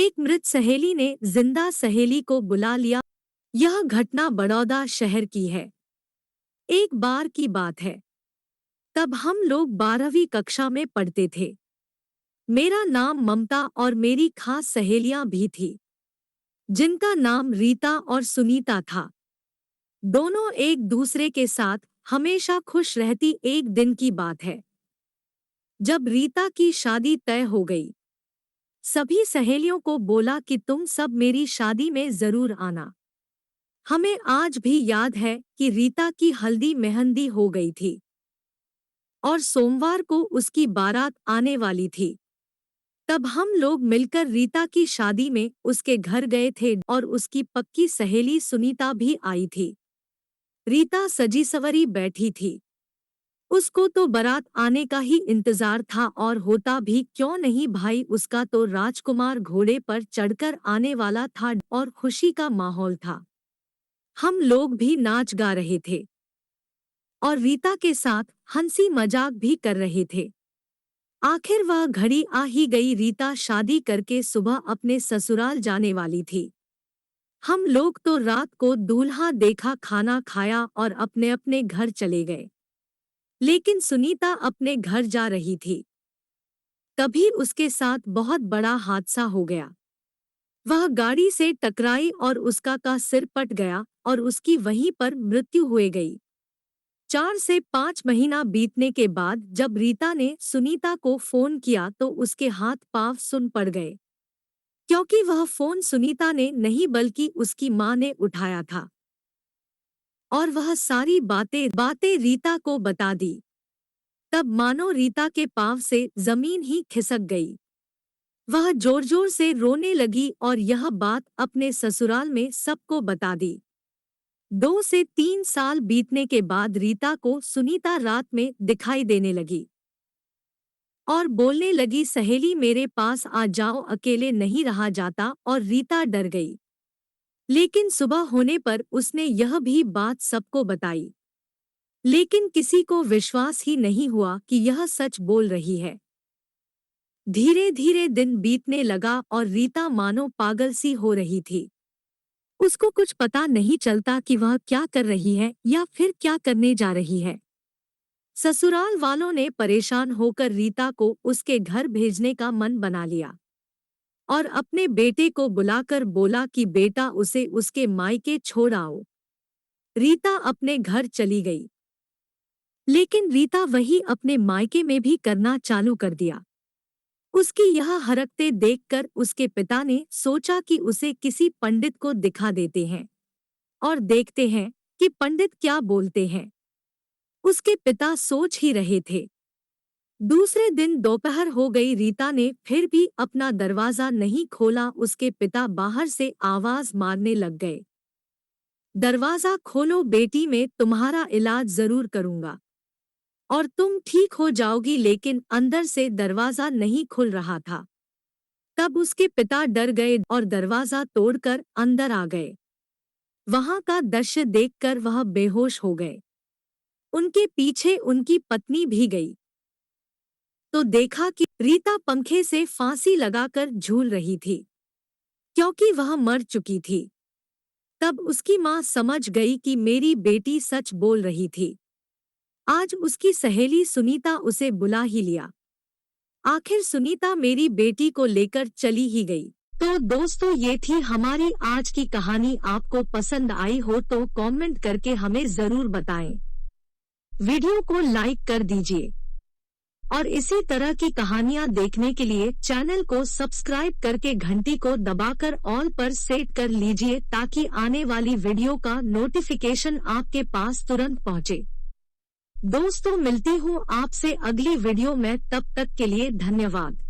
एक मृत सहेली ने जिंदा सहेली को बुला लिया। यह घटना बड़ौदा शहर की है। एक बार की बात है। तब हम लोग 12वीं कक्षा में पढ़ते थे। मेरा नाम ममता और मेरी खास सहेलियां भी थी, जिनका नाम रीता और सुनीता था। दोनों एक दूसरे के साथ हमेशा खुश रहती। एक दिन की बात है, जब रीता की शादी तय हो गई। सभी सहेलियों को बोला कि तुम सब मेरी शादी में जरूर आना। हमें आज भी याद है कि रीता की हल्दी मेहंदी हो गई थी और सोमवार को उसकी बारात आने वाली थी। तब हम लोग मिलकर रीता की शादी में उसके घर गए थे और उसकी पक्की सहेली सुनीता भी आई थी। रीता सजी सवरी बैठी थी। उसको तो बारात आने का ही इंतजार था, और होता भी क्यों नहीं भाई, उसका तो राजकुमार घोड़े पर चढ़कर आने वाला था और खुशी का माहौल था। हम लोग भी नाच गा रहे थे और रीता के साथ हंसी मजाक भी कर रहे थे। आखिर वह घड़ी आ ही गई। रीता शादी करके सुबह अपने ससुराल जाने वाली थी। हम लोग तो रात को दूल्हा देखा, खाना खाया और अपने अपने घर चले गए। लेकिन सुनीता अपने घर जा रही थी, तभी उसके साथ बहुत बड़ा हादसा हो गया। वह गाड़ी से टकराई और उसका का सिर फट गया और उसकी वहीं पर मृत्यु हो गई। 4 से 5 महीना बीतने के बाद जब रीता ने सुनीता को फोन किया तो उसके हाथ पांव सुन पड़ गए, क्योंकि वह फोन सुनीता ने नहीं बल्कि उसकी मां ने उठाया था और वह सारी बातें रीता को बता दी। तब मानो रीता के पांव से जमीन ही खिसक गई। वह जोर जोर से रोने लगी और यह बात अपने ससुराल में सबको बता दी। 2 से 3 साल बीतने के बाद रीता को सुनीता रात में दिखाई देने लगी और बोलने लगी, सहेली मेरे पास आ जाओ, अकेले नहीं रहा जाता। और रीता डर गई। लेकिन सुबह होने पर उसने यह भी बात सबको बताई, लेकिन किसी को विश्वास ही नहीं हुआ कि यह सच बोल रही है। धीरे धीरे दिन बीतने लगा और रीता मानो पागल सी हो रही थी। उसको कुछ पता नहीं चलता कि वह क्या कर रही है या फिर क्या करने जा रही है। ससुराल वालों ने परेशान होकर रीता को उसके घर भेजने का मन बना लिया और अपने बेटे को बुलाकर बोला कि बेटा उसे उसके मायके छोड़ आओ। रीता अपने घर चली गई, लेकिन रीता वही अपने मायके में भी करना चालू कर दिया। उसकी यह हरकतें देखकर उसके पिता ने सोचा कि उसे किसी पंडित को दिखा देते हैं और देखते हैं कि पंडित क्या बोलते हैं। उसके पिता सोच ही रहे थे। दूसरे दिन दोपहर हो गई। रीता ने फिर भी अपना दरवाजा नहीं खोला। उसके पिता बाहर से आवाज मारने लग गए, दरवाजा खोलो बेटी, मैं तुम्हारा इलाज जरूर करूंगा और तुम ठीक हो जाओगी। लेकिन अंदर से दरवाजा नहीं खुल रहा था। तब उसके पिता डर गए और दरवाजा तोड़कर अंदर आ गए। वहां का दृश्य देखकर वह बेहोश हो गए। उनके पीछे उनकी पत्नी भी गई तो देखा कि रीता पंखे से फांसी लगाकर झूल रही थी, क्योंकि वह मर चुकी थी। तब उसकी मां समझ गई कि मेरी बेटी सच बोल रही थी। आज उसकी सहेली सुनीता उसे बुला ही लिया। आखिर सुनीता मेरी बेटी को लेकर चली ही गई। तो दोस्तों, ये थी हमारी आज की कहानी। आपको पसंद आई हो तो कमेंट करके हमें जरूर बताएं। वीडियो को लाइक कर दीजिए और इसी तरह की कहानियां देखने के लिए चैनल को सब्सक्राइब करके घंटी को दबाकर ऑल पर सेट कर लीजिए, ताकि आने वाली वीडियो का नोटिफिकेशन आपके पास तुरंत पहुंचे। दोस्तों, मिलती हूँ आपसे अगली वीडियो में। तब तक के लिए धन्यवाद।